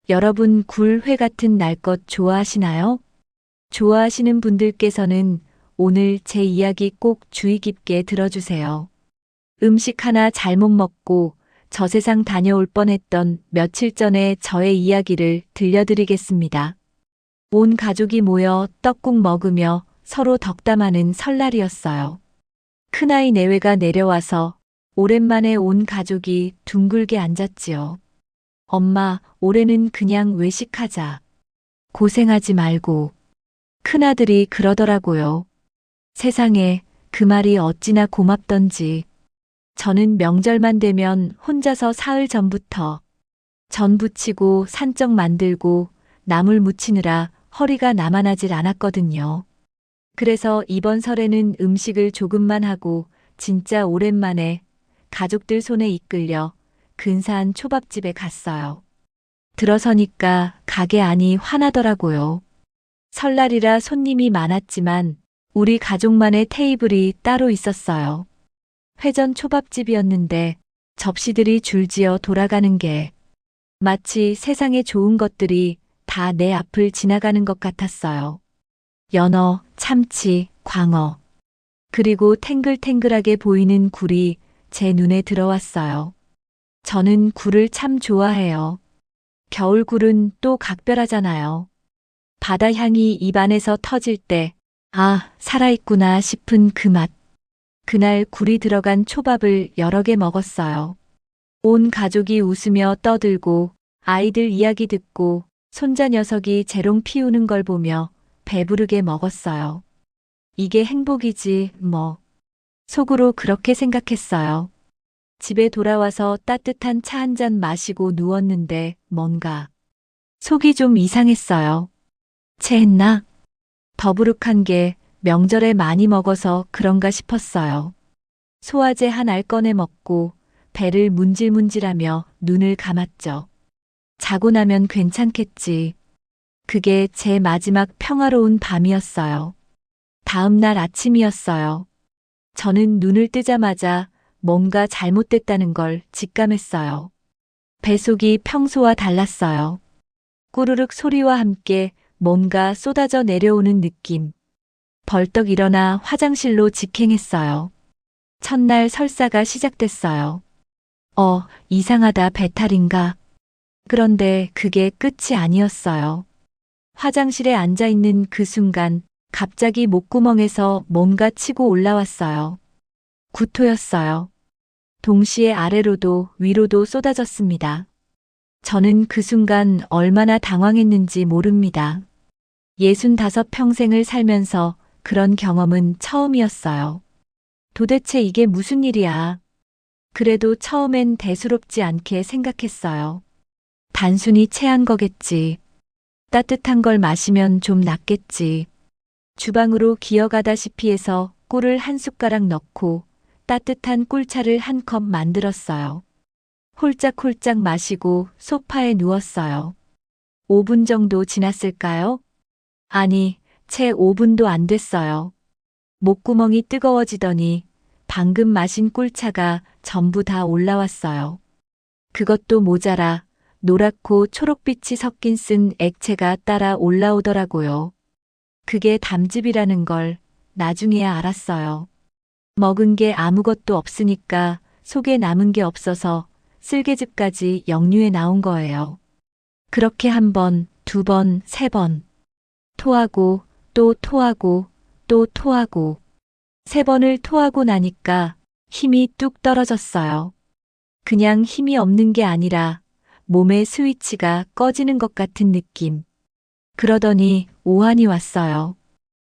여러분 굴회 같은 날 것 좋아하시나요? 좋아하시는 분들께서는 오늘 제 이야기 꼭 주의 깊게 들어주세요. 음식 하나 잘못 먹고 저 세상 다녀올 뻔했던 며칠 전의 저의 이야기를 들려드리겠습니다. 온 가족이 모여 떡국 먹으며 서로 덕담하는 설날이었어요. 큰아이 내외가 내려와서 오랜만에 온 가족이 둥글게 앉았지요. 엄마, 올해는 그냥 외식하자. 고생하지 말고. 큰아들이 그러더라고요. 세상에 그 말이 어찌나 고맙던지. 저는 명절만 되면 혼자서 사흘 전부터 전 부치고 산적 만들고 나물 무치느라 허리가 나만하질 않았거든요. 그래서 이번 설에는 음식을 조금만 하고 진짜 오랜만에 가족들 손에 이끌려 근사한 초밥집에 갔어요. 들어서니까 가게 안이 환하더라고요. 설날이라 손님이 많았지만 우리 가족만의 테이블이 따로 있었어요. 회전 초밥집이었는데 접시들이 줄지어 돌아가는 게 마치 세상에 좋은 것들이 다 내 앞을 지나가는 것 같았어요. 연어, 참치, 광어, 그리고 탱글탱글하게 보이는 굴이 제 눈에 들어왔어요. 저는 굴을 참 좋아해요. 겨울 굴은 또 각별하잖아요. 바다 향이 입안에서 터질 때, 아, 살아있구나 싶은 그 맛. 그날 굴이 들어간 초밥을 여러 개 먹었어요. 온 가족이 웃으며 떠들고 아이들 이야기 듣고 손자 녀석이 재롱 피우는 걸 보며 배부르게 먹었어요. 이게 행복이지, 뭐. 속으로 그렇게 생각했어요. 집에 돌아와서 따뜻한 차 한 잔 마시고 누웠는데 뭔가 속이 좀 이상했어요. 체했나? 더부룩한 게 명절에 많이 먹어서 그런가 싶었어요. 소화제 한 알 꺼내 먹고 배를 문질문질하며 눈을 감았죠. 자고 나면 괜찮겠지. 그게 제 마지막 평화로운 밤이었어요. 다음 날 아침이었어요. 저는 눈을 뜨자마자 뭔가 잘못됐다는 걸 직감했어요. 뱃속이 평소와 달랐어요. 꾸르륵 소리와 함께 뭔가 쏟아져 내려오는 느낌. 벌떡 일어나 화장실로 직행했어요. 첫날 설사가 시작됐어요. 이상하다 배탈인가? 그런데 그게 끝이 아니었어요. 화장실에 앉아 있는 그 순간 갑자기 목구멍에서 뭔가 치고 올라왔어요. 구토였어요. 동시에 아래로도 위로도 쏟아졌습니다. 저는 그 순간 얼마나 당황했는지 모릅니다. 65평생을 살면서 그런 경험은 처음이었어요. 도대체 이게 무슨 일이야? 그래도 처음엔 대수롭지 않게 생각했어요. 단순히 체한 거겠지. 따뜻한 걸 마시면 좀 낫겠지. 주방으로 기어가다시피 해서 꿀을 한 숟가락 넣고 따뜻한 꿀차를 한 컵 만들었어요. 홀짝홀짝 마시고 소파에 누웠어요. 5분 정도 지났을까요? 아니, 채 5분도 안 됐어요. 목구멍이 뜨거워지더니 방금 마신 꿀차가 전부 다 올라왔어요. 그것도 모자라 노랗고 초록빛이 섞인 쓴 액체가 따라 올라오더라고요. 그게 담즙이라는 걸 나중에야 알았어요. 먹은 게 아무것도 없으니까 속에 남은 게 없어서 쓸개즙까지 역류해 나온 거예요. 그렇게 한 번, 두 번, 세 번. 토하고 또 토하고 또 토하고. 세 번을 토하고 나니까 힘이 뚝 떨어졌어요. 그냥 힘이 없는 게 아니라 몸의 스위치가 꺼지는 것 같은 느낌. 그러더니 오한이 왔어요.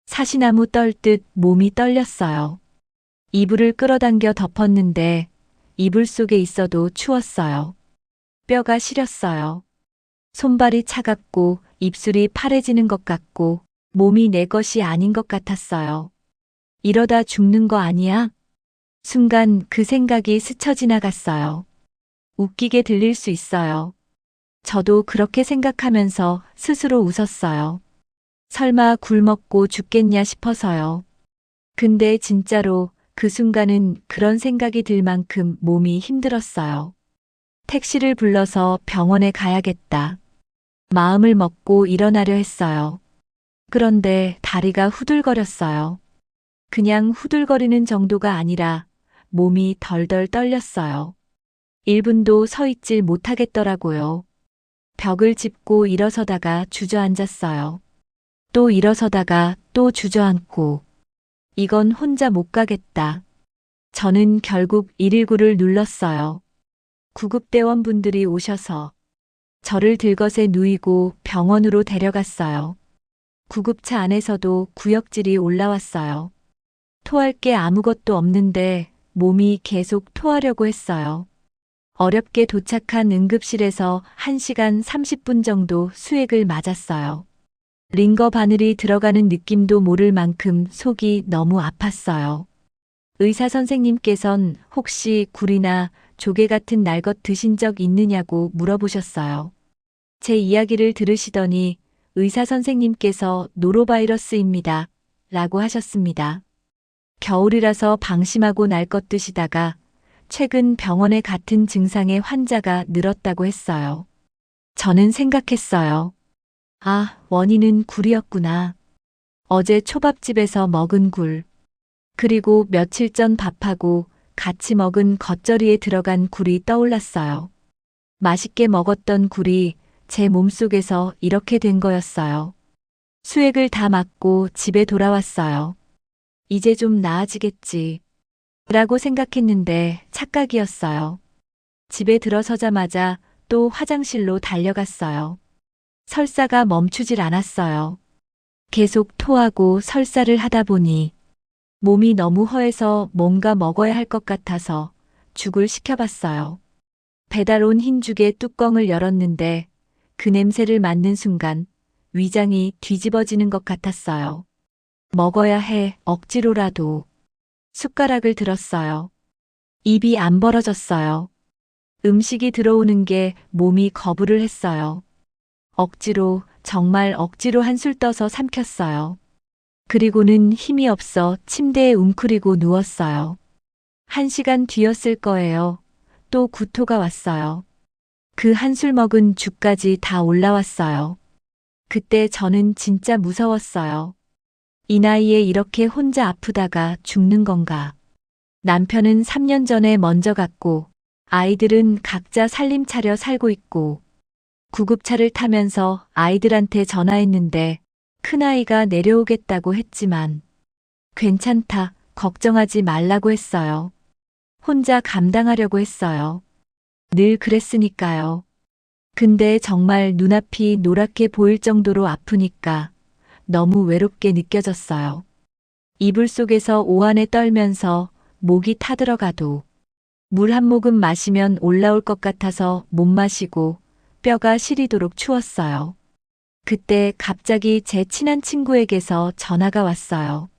사시나무 떨듯 몸이 떨렸어요. 이불을 끌어당겨 덮었는데 이불 속에 있어도 추웠어요. 뼈가 시렸어요. 손발이 차갑고 입술이 파래지는 것 같고 몸이 내 것이 아닌 것 같았어요. 이러다 죽는 거 아니야? 순간 그 생각이 스쳐 지나갔어요. 웃기게 들릴 수 있어요. 저도 그렇게 생각하면서 스스로 웃었어요. 설마 굶먹고 죽겠냐 싶어서요. 근데 진짜로 그 순간은 그런 생각이 들 만큼 몸이 힘들었어요. 택시를 불러서 병원에 가야겠다. 마음을 먹고 일어나려 했어요. 그런데 다리가 후들거렸어요. 그냥 후들거리는 정도가 아니라 몸이 덜덜 떨렸어요. 1분도 서 있질 못하겠더라고요. 벽을 짚고 일어서다가 주저앉았어요. 또 일어서다가 또 주저앉고. 이건 혼자 못 가겠다. 저는 결국 119를 눌렀어요. 구급대원분들이 오셔서 저를 들것에 누이고 병원으로 데려갔어요. 구급차 안에서도 구역질이 올라왔어요. 토할 게 아무것도 없는데 몸이 계속 토하려고 했어요. 어렵게 도착한 응급실에서 1시간 30분 정도 수액을 맞았어요. 링거 바늘이 들어가는 느낌도 모를 만큼 속이 너무 아팠어요. 의사 선생님께선 혹시 굴이나 조개 같은 날 것 드신 적 있느냐고 물어보셨어요. 제 이야기를 들으시더니 의사 선생님께서 노로바이러스입니다. 라고 하셨습니다. 겨울이라서 방심하고 날 것 드시다가 최근 병원에 같은 증상의 환자가 늘었다고 했어요. 저는 생각했어요. 아, 원인은 굴이었구나. 어제 초밥집에서 먹은 굴. 그리고 며칠 전 밥하고 같이 먹은 겉절이에 들어간 굴이 떠올랐어요. 맛있게 먹었던 굴이 제 몸속에서 이렇게 된 거였어요. 수액을 다 맞고 집에 돌아왔어요. 이제 좀 나아지겠지. 라고 생각했는데 착각이었어요. 집에 들어서자마자 또 화장실로 달려갔어요. 설사가 멈추질 않았어요. 계속 토하고 설사를 하다 보니 몸이 너무 허해서 뭔가 먹어야 할 것 같아서 죽을 시켜봤어요. 배달 온 흰죽의 뚜껑을 열었는데 그 냄새를 맡는 순간 위장이 뒤집어지는 것 같았어요. 먹어야 해, 억지로라도. 숟가락을 들었어요. 입이 안 벌어졌어요. 음식이 들어오는 게 몸이 거부를 했어요. 억지로, 정말 억지로 한술 떠서 삼켰어요. 그리고는 힘이 없어 침대에 웅크리고 누웠어요. 1시간 뒤였을 거예요. 또 구토가 왔어요. 그 한술 먹은 죽까지 다 올라왔어요. 그때 저는 진짜 무서웠어요. 이 나이에 이렇게 혼자 아프다가 죽는 건가. 남편은 3년 전에 먼저 갔고 아이들은 각자 살림 차려 살고 있고 구급차를 타면서 아이들한테 전화했는데 큰아이가 내려오겠다고 했지만 괜찮다, 걱정하지 말라고 했어요. 혼자 감당하려고 했어요. 늘 그랬으니까요. 근데 정말 눈앞이 노랗게 보일 정도로 아프니까 너무 외롭게 느껴졌어요. 이불 속에서 오한에 떨면서 목이 타들어가도 물 한 모금 마시면 올라올 것 같아서 못 마시고 뼈가 시리도록 추웠어요. 그때 갑자기 제 친한 친구에게서 전화가 왔어요.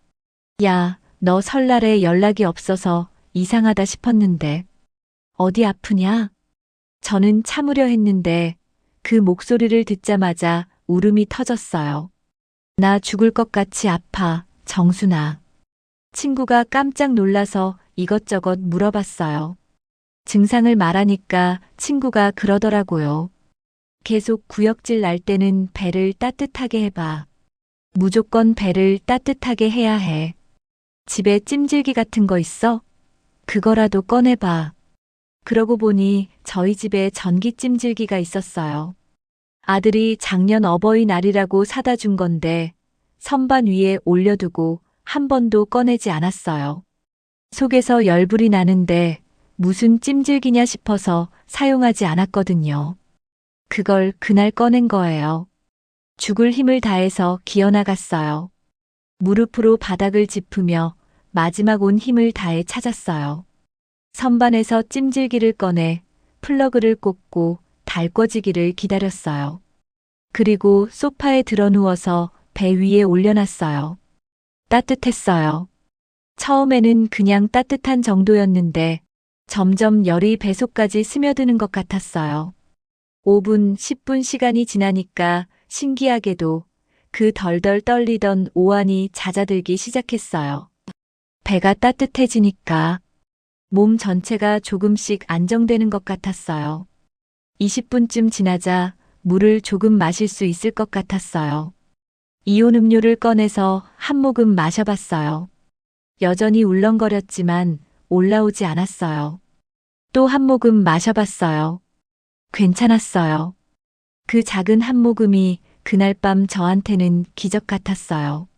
야, 너 설날에 연락이 없어서 이상하다 싶었는데 어디 아프냐? 저는 참으려 했는데 그 목소리를 듣자마자 울음이 터졌어요. 나 죽을 것 같이 아파, 정순아. 친구가 깜짝 놀라서 이것저것 물어봤어요. 증상을 말하니까 친구가 그러더라고요. 계속 구역질 날 때는 배를 따뜻하게 해봐. 무조건 배를 따뜻하게 해야 해. 집에 찜질기 같은 거 있어? 그거라도 꺼내봐. 그러고 보니 저희 집에 전기 찜질기가 있었어요. 아들이 작년 어버이날이라고 사다 준 건데 선반 위에 올려두고 한 번도 꺼내지 않았어요. 속에서 열불이 나는데 무슨 찜질기냐 싶어서 사용하지 않았거든요. 그걸 그날 꺼낸 거예요. 죽을 힘을 다해서 기어나갔어요. 무릎으로 바닥을 짚으며 마지막 온 힘을 다해 찾았어요. 선반에서 찜질기를 꺼내 플러그를 꽂고 달궈지기를 기다렸어요. 그리고 소파에 들어누워서 배 위에 올려놨어요. 따뜻했어요. 처음에는 그냥 따뜻한 정도였는데 점점 열이 배속까지 스며드는 것 같았어요. 5분, 10분 시간이 지나니까 신기하게도 그 덜덜 떨리던 오한이 잦아들기 시작했어요. 배가 따뜻해지니까 몸 전체가 조금씩 안정되는 것 같았어요. 20분쯤 지나자 물을 조금 마실 수 있을 것 같았어요. 이온 음료를 꺼내서 한 모금 마셔봤어요. 여전히 울렁거렸지만 올라오지 않았어요. 또 한 모금 마셔봤어요. 괜찮았어요. 그 작은 한 모금이 그날 밤 저한테는 기적 같았어요.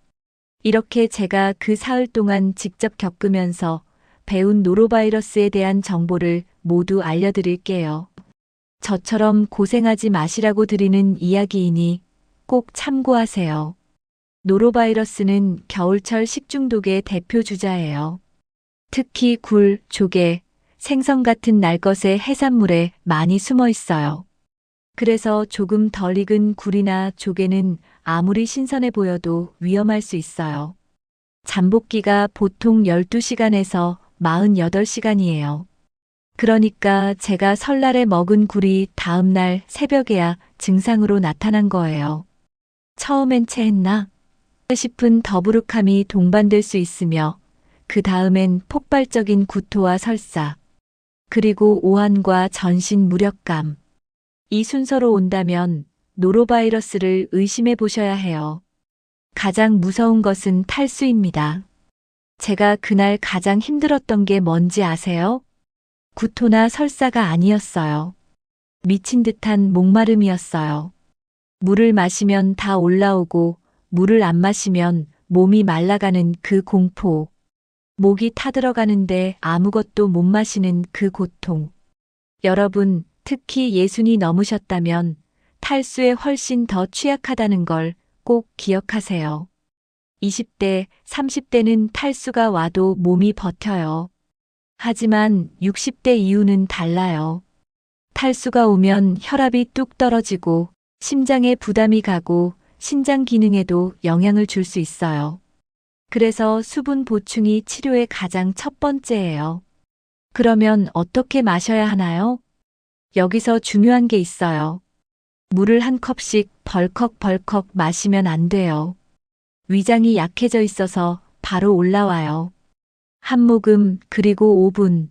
이렇게 제가 그 사흘 동안 직접 겪으면서 배운 노로바이러스에 대한 정보를 모두 알려드릴게요. 저처럼 고생하지 마시라고 드리는 이야기이니 꼭 참고하세요. 노로바이러스는 겨울철 식중독의 대표 주자예요. 특히 굴, 조개, 생선 같은 날것의 해산물에 많이 숨어 있어요. 그래서 조금 덜 익은 굴이나 조개는 아무리 신선해 보여도 위험할 수 있어요. 잠복기가 보통 12시간에서 48시간이에요. 그러니까 제가 설날에 먹은 굴이 다음날 새벽에야 증상으로 나타난 거예요. 처음엔 체했나 싶은 더부룩함이 동반될 수 있으며 그 다음엔 폭발적인 구토와 설사, 그리고 오한과 전신 무력감. 이 순서로 온다면 노로바이러스를 의심해 보셔야 해요. 가장 무서운 것은 탈수입니다. 제가 그날 가장 힘들었던 게 뭔지 아세요? 구토나 설사가 아니었어요. 미친 듯한 목마름이었어요. 물을 마시면 다 올라오고 물을 안 마시면 몸이 말라가는 그 공포. 목이 타들어가는데 아무것도 못 마시는 그 고통. 여러분, 특히 예순이 넘으셨다면 탈수에 훨씬 더 취약하다는 걸 꼭 기억하세요. 20대, 30대는 탈수가 와도 몸이 버텨요. 하지만 60대 이후는 달라요. 탈수가 오면 혈압이 뚝 떨어지고 심장에 부담이 가고 신장 기능에도 영향을 줄 수 있어요. 그래서 수분 보충이 치료의 가장 첫 번째예요. 그러면 어떻게 마셔야 하나요? 여기서 중요한 게 있어요. 물을 한 컵씩 벌컥벌컥 마시면 안 돼요. 위장이 약해져 있어서 바로 올라와요. 한 모금, 그리고 5분.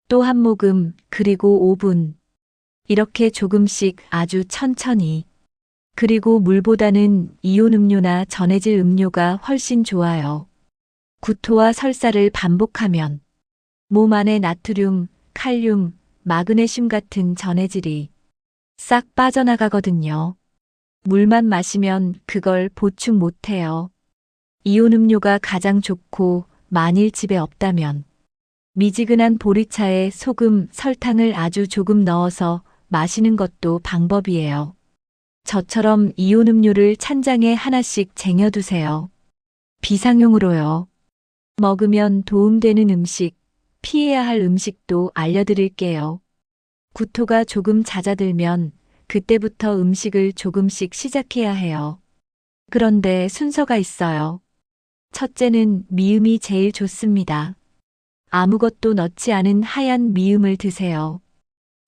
또 한 모금, 그리고 5분. 이렇게 조금씩 아주 천천히. 그리고 물보다는 이온 음료나 전해질 음료가 훨씬 좋아요. 구토와 설사를 반복하면 몸 안에 나트륨, 칼륨, 마그네슘 같은 전해질이 싹 빠져나가거든요. 물만 마시면 그걸 보충 못해요. 이온 음료가 가장 좋고 만일 집에 없다면 미지근한 보리차에 소금, 설탕을 아주 조금 넣어서 마시는 것도 방법이에요. 저처럼 이온 음료를 찬장에 하나씩 쟁여두세요. 비상용으로요. 먹으면 도움되는 음식, 피해야 할 음식도 알려드릴게요. 구토가 조금 잦아들면 그때부터 음식을 조금씩 시작해야 해요. 그런데 순서가 있어요. 첫째는 미음이 제일 좋습니다. 아무것도 넣지 않은 하얀 미음을 드세요.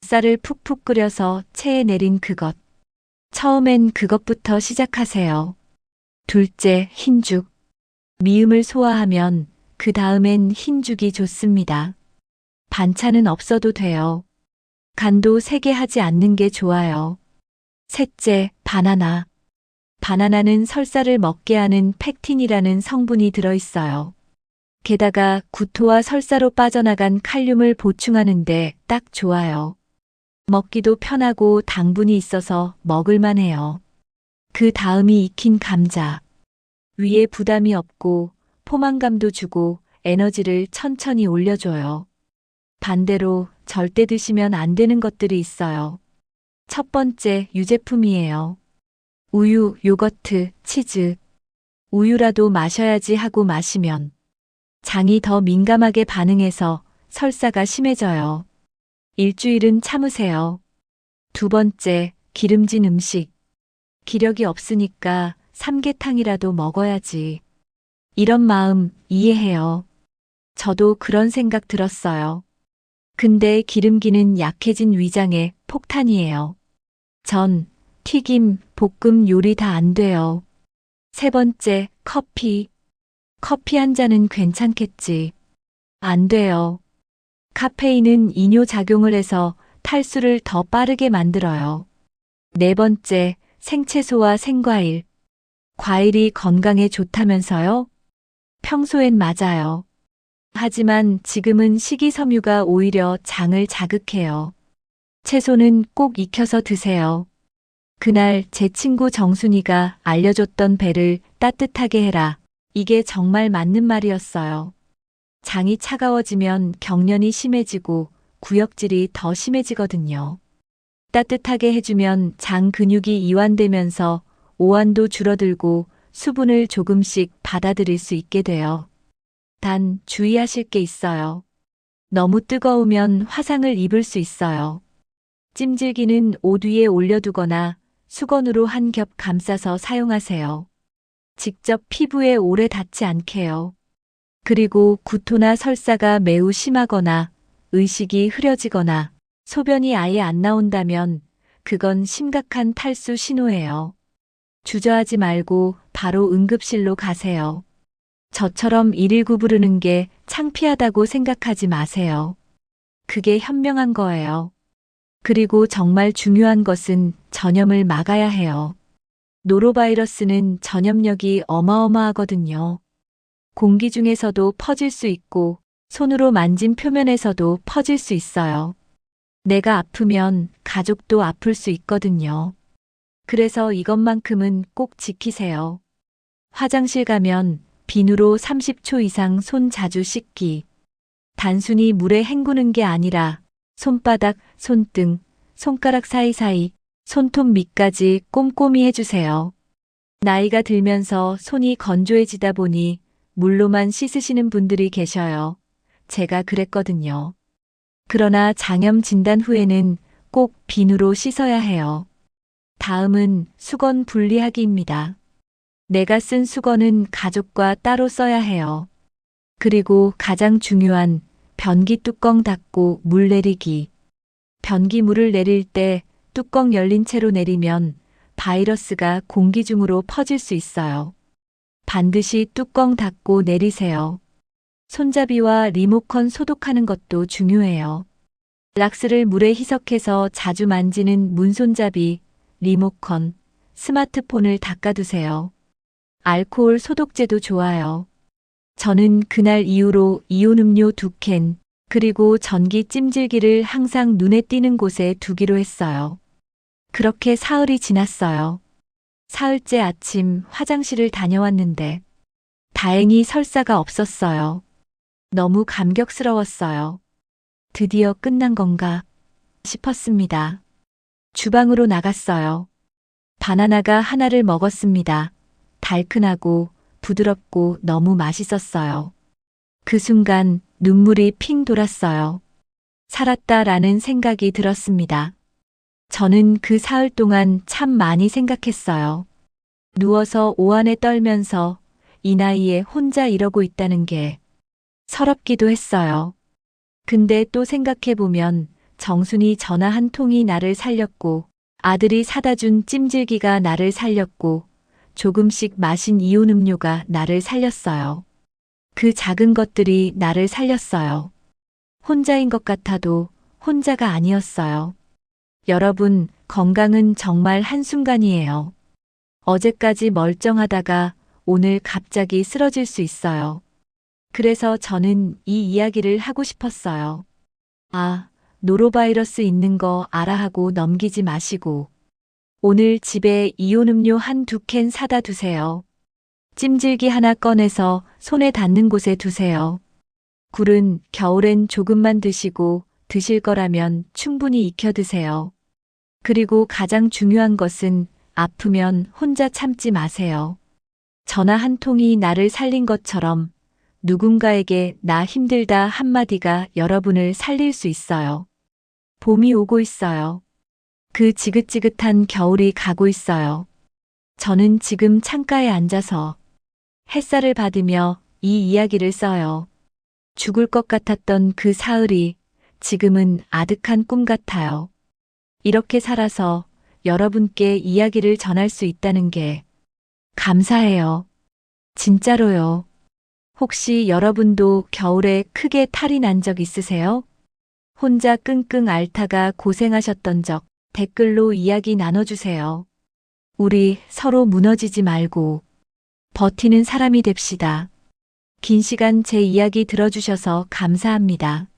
쌀을 푹푹 끓여서 체에 내린 그것. 처음엔 그것부터 시작하세요. 둘째, 흰죽. 미음을 소화하면 그 다음엔 흰죽이 좋습니다. 반찬은 없어도 돼요. 간도 세게 하지 않는 게 좋아요. 셋째, 바나나. 바나나는 설사를 먹게 하는 펙틴이라는 성분이 들어있어요. 게다가 구토와 설사로 빠져나간 칼륨을 보충하는데 딱 좋아요. 먹기도 편하고 당분이 있어서 먹을만 해요. 그 다음이 익힌 감자. 위에 부담이 없고 포만감도 주고 에너지를 천천히 올려줘요. 반대로 절대 드시면 안 되는 것들이 있어요. 첫 번째, 유제품이에요. 우유, 요거트, 치즈. 우유라도 마셔야지 하고 마시면 장이 더 민감하게 반응해서 설사가 심해져요. 일주일은 참으세요. 두 번째, 기름진 음식. 기력이 없으니까 삼계탕이라도 먹어야지. 이런 마음 이해해요. 저도 그런 생각 들었어요. 근데 기름기는 약해진 위장의 폭탄이에요. 전, 튀김, 볶음 요리 다 안 돼요. 세 번째, 커피. 커피 한 잔은 괜찮겠지. 안 돼요. 카페인은 이뇨작용을 해서 탈수를 더 빠르게 만들어요. 네 번째, 생채소와 생과일. 과일이 건강에 좋다면서요? 평소엔 맞아요. 하지만 지금은 식이섬유가 오히려 장을 자극해요. 채소는 꼭 익혀서 드세요. 그날 제 친구 정순이가 알려줬던 배를 따뜻하게 해라. 이게 정말 맞는 말이었어요. 장이 차가워지면 경련이 심해지고 구역질이 더 심해지거든요. 따뜻하게 해주면 장 근육이 이완되면서 오한도 줄어들고 수분을 조금씩 받아들일 수 있게 돼요. 단 주의하실 게 있어요. 너무 뜨거우면 화상을 입을 수 있어요. 찜질기는 옷 위에 올려두거나 수건으로 한 겹 감싸서 사용하세요. 직접 피부에 오래 닿지 않게요. 그리고 구토나 설사가 매우 심하거나 의식이 흐려지거나 소변이 아예 안 나온다면 그건 심각한 탈수 신호예요. 주저하지 말고 바로 응급실로 가세요. 저처럼 119 부르는 게 창피하다고 생각하지 마세요. 그게 현명한 거예요. 그리고 정말 중요한 것은 전염을 막아야 해요. 노로바이러스는 전염력이 어마어마하거든요. 공기 중에서도 퍼질 수 있고 손으로 만진 표면에서도 퍼질 수 있어요. 내가 아프면 가족도 아플 수 있거든요. 그래서 이것만큼은 꼭 지키세요. 화장실 가면 비누로 30초 이상 손 자주 씻기. 단순히 물에 헹구는 게 아니라 손바닥, 손등, 손가락 사이사이, 손톱 밑까지 꼼꼼히 해주세요. 나이가 들면서 손이 건조해지다 보니 물로만 씻으시는 분들이 계셔요. 제가 그랬거든요. 그러나 장염 진단 후에는 꼭 비누로 씻어야 해요. 다음은 수건 분리하기입니다. 내가 쓴 수건은 가족과 따로 써야 해요. 그리고 가장 중요한 변기 뚜껑 닫고 물 내리기. 변기 물을 내릴 때 뚜껑 열린 채로 내리면 바이러스가 공기 중으로 퍼질 수 있어요. 반드시 뚜껑 닫고 내리세요. 손잡이와 리모컨 소독하는 것도 중요해요. 락스를 물에 희석해서 자주 만지는 문손잡이, 리모컨, 스마트폰을 닦아두세요. 알코올 소독제도 좋아요. 저는 그날 이후로 이온 음료 2캔, 그리고 전기 찜질기를 항상 눈에 띄는 곳에 두기로 했어요. 그렇게 사흘이 지났어요. 사흘째 아침 화장실을 다녀왔는데 다행히 설사가 없었어요. 너무 감격스러웠어요. 드디어 끝난 건가 싶었습니다. 주방으로 나갔어요. 바나나가 하나를 먹었습니다. 달큰하고 부드럽고 너무 맛있었어요. 그 순간 눈물이 핑 돌았어요. 살았다라는 생각이 들었습니다. 저는 그 사흘 동안 참 많이 생각했어요. 누워서 오한에 떨면서 이 나이에 혼자 이러고 있다는 게 서럽기도 했어요. 근데 또 생각해보면 정순이 전화 한 통이 나를 살렸고 아들이 사다 준 찜질기가 나를 살렸고 조금씩 마신 이온 음료가 나를 살렸어요. 그 작은 것들이 나를 살렸어요. 혼자인 것 같아도 혼자가 아니었어요. 여러분, 건강은 정말 한순간이에요. 어제까지 멀쩡하다가 오늘 갑자기 쓰러질 수 있어요. 그래서 저는 이 이야기를 하고 싶었어요. 아, 노로바이러스 있는 거 알아 하고 넘기지 마시고 오늘 집에 이온 음료 한 2캔 사다 두세요. 찜질기 하나 꺼내서 손에 닿는 곳에 두세요. 굴은 겨울엔 조금만 드시고 드실 거라면 충분히 익혀 드세요. 그리고 가장 중요한 것은 아프면 혼자 참지 마세요. 전화 한 통이 나를 살린 것처럼 누군가에게 나 힘들다 한마디가 여러분을 살릴 수 있어요. 봄이 오고 있어요. 그 지긋지긋한 겨울이 가고 있어요. 저는 지금 창가에 앉아서 햇살을 받으며 이 이야기를 써요. 죽을 것 같았던 그 사흘이 지금은 아득한 꿈 같아요. 이렇게 살아서 여러분께 이야기를 전할 수 있다는 게 감사해요. 진짜로요. 혹시 여러분도 겨울에 크게 탈이 난 적 있으세요? 혼자 끙끙 앓다가 고생하셨던 적 댓글로 이야기 나눠주세요. 우리 서로 무너지지 말고 버티는 사람이 됩시다. 긴 시간 제 이야기 들어주셔서 감사합니다.